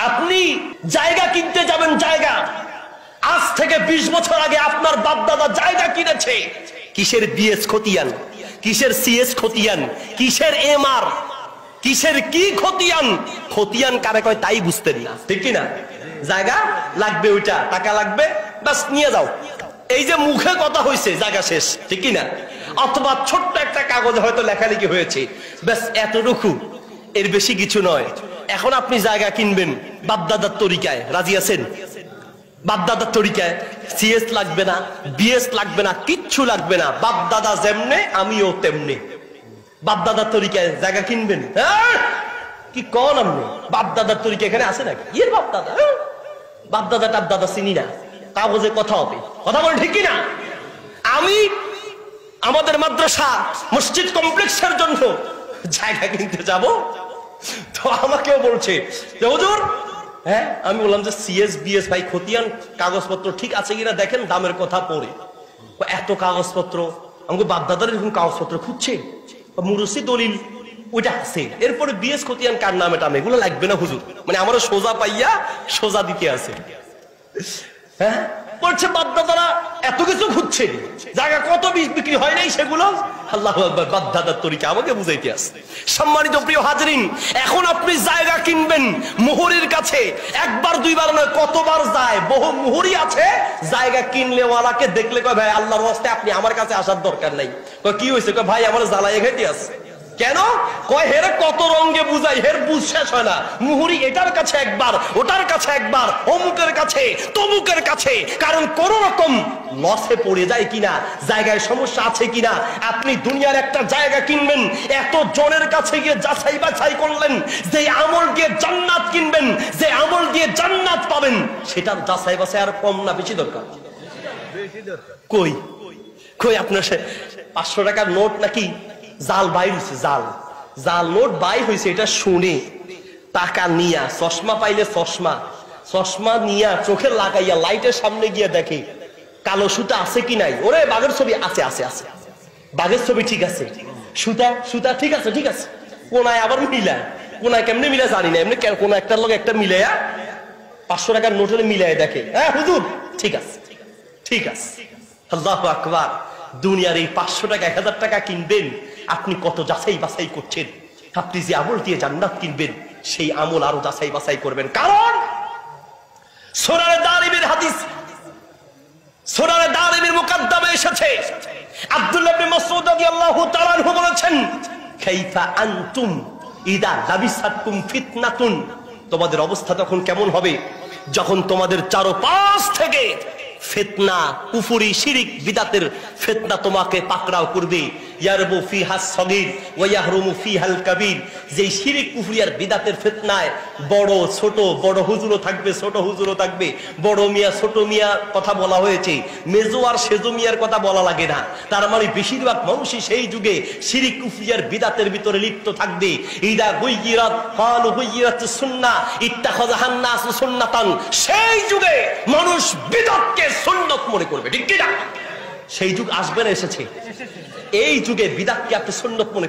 আপনি জায়গা কিনতে যাবেন, জায়গা আজ থেকে 20 বছর আগে আপনার বাপ দাদা জায়গা কিনেছে। কিসের বিএস খতিয়ান, কিসের সিএস খতিয়ান, কিসের এমআর, কিসের কি খতিয়ান, খতিয়ান কারে কয় তাই বুঝতেন না, ঠিক কি না? জায়গা লাগবে, ওইটা টাকা লাগবে, বাস নিয়ে যাও। এই যে মুখে কথা হয়েছে, জায়গা শেষ, ঠিক কি না? অথবা ছোট্ট একটা কাগজে হয়তো লেখালেখি হয়েছে, ব্যাস এতটুকু, এর বেশি কিছু নয়। এখন আপনি জায়গা কিনবেন বাপদাদার তরিকায়, রাজি আছেন? বাপদাদার তরিকায় সিএস লাগবে না, বিএস লাগবে না, কিচ্ছু লাগবে না, বাপদাদা যেমনে আমিও তেমনি। বাপদাদার তরিকায় জায়গা কিনবেন, কি কন আপনি? বাপদাদার তরিকা এখানে আছে নাকি? এর বাপদাদা, বাপদাদা টাপদাদা চিনি না, কাগজে কথা হবে, কথা বলে ঠিক কিনা? আমি আমাদের মাদ্রাসা মসজিদ কমপ্লেক্সের জন্য জায়গা কিনতে যাব, তো আমাকেও বলছে যে হুজুর, হ্যাঁ, আমি বললাম যে সিএস বিএস ভাই খতিয়ান কাগজপত্র ঠিক আছে কিনা দেখেন, দামের কথা পড়ে। এত কাগজপত্র, আমাকে বাপদাদার এরকম কাগজপত্র খুঁজছে, মুরসি দলিল ওইটা আছে, এরপরে বিএস খতিয়ান কার নামে টামে, এগুলো লাগবে না হুজুর, মানে আমারও সোজা পাইয়া সোজা দিতে আছে। হ্যাঁ, বলছে বাপদাদারা এত কিছু খুঁজছে, জায়গা কত বিক্রি হয় নাই সেগুলো, আল্লাহু আকবার, বাপদাদার তরিকা আমাকে বুঝাইতে আসে। সম্মানিত প্রিয় হাজরিন, এখন আপনি জায়গা কিনবেন মুহুরীর কাছে, একবার দুইবার নয়, কতবার যায়, বহু মুহুরী আছে জায়গা কিনলে ওয়ালাকে দেখলে কয় ভাই আল্লাহর ওয়াস্তে আপনি আমার কাছে আসার দরকার নাই। কয় কি হয়েছে? কয় ভাই আমার জ্বালায় খাইতে আছে। কেন? কয় হের কত রঙে বুঝাই, হের বুঝ শেষ হয় না। মুহুরী এটার কাছে একবার, ওটার কাছে একবার, অমুকের কাছে তমুকের কাছে, কারণ কোন রকম লসে পড়ে যায় কিনা, জায়গায় সমস্যা আছে কিনা। আপনি দুনিয়ার একটা জায়গা কিনবেন, এত জনের কাছে গিয়ে যাচাই বাছাই করলেন, যে আমল দিয়ে জান্নাত কিনবেন, যে আমল দিয়ে জান্নাত পাবেন, সেটার যাচাই বাছাই আর কম না বেশি দরকার? কই কই আপনার 500 টাকার নোট নাকি জাল বাই হয়েছে, জাল জাল নোট বাই হয়েছে, এটা শুনে টাকা নিয়া, চশমা পাইলে চশমা, চশমা নিয়া চোখে লাগাইয়া লাইটের সামনে গিয়ে দেখে কালো সুতা আছে কি নাই। ওরে বাঘের ছবি আছে, আছে আছে, বাঘের ছবি ঠিক আছে, সুতা সুতা ঠিক আছে, ঠিক আছে, কোনায় আবার মিলায়, কোনায় কেমনে মিলায় জানি না, এমনি কোন একটার লোক একটা মিলাইয়া 500 টাকার নোটের মিলাই দেখে, হ্যাঁ হুজুর ঠিক আছে, ঠিক আছে। আল্লাহু আকবার। দুনিয়ার এই 500 টাকা 1000 টাকা কিনবেন, আপনি কত যাচাই বাছাই করছেন। আপনি যে আমল দিয়ে জান্নাত কিনবেন, সেই আমল আরো যাচাই বাছাই করবেন, কারণ সূরা দারিমির হাদিস, সূরা দারিমির মুকাদ্দামে এসেছে, আব্দুল্লাহ ইবনে মাসউদ রাদিয়াল্লাহু তাআলা আনহু বলেছেন, কাইফা আনতুম ইদা লাবিসাতকুম ফিতনাতুন, তোমাদের অবস্থা তখন কেমন হবে যখন তোমাদের চারপাশ থেকে ফিতনা, কুফরি, শিরিক, বিদাতের ফিতনা তোমাকে পাকড়াও করবে। ইয়ারবু ফিহাস সগীর ওয়া ইয়াহরুমু ফিহাল কাবীর, যে শিরিক, কুফরি আর বিদাতের ফিতনায় বড় ছোট, বড় হুজুরও থাকবে, ছোট হুজুরও থাকবে, বড় মিয়া ছোট মিয়া কথা বলা হয়েছে, মেজো আর সেজো মিয়ার কথা বলা লাগে না। তার মানে বেশিরভাগ মানুষই সেই যুগে শিরিক, কুফরি আর বিদাতের ভিতরে লিপ্ত থাকবে। ইদা গুয়িরাত ক্বালু গুয়িরাতুস সুন্নাহ ইত্তাখাযাহান নাসু সুন্নাতান, সেই যুগে মানুষ বিদতকে সুন্নত মনে করবে, ঠিক কি না? সেই যুগ আসবে না, এসেছে। এই যুগে বিদতকে আপনি সুন্নত মনে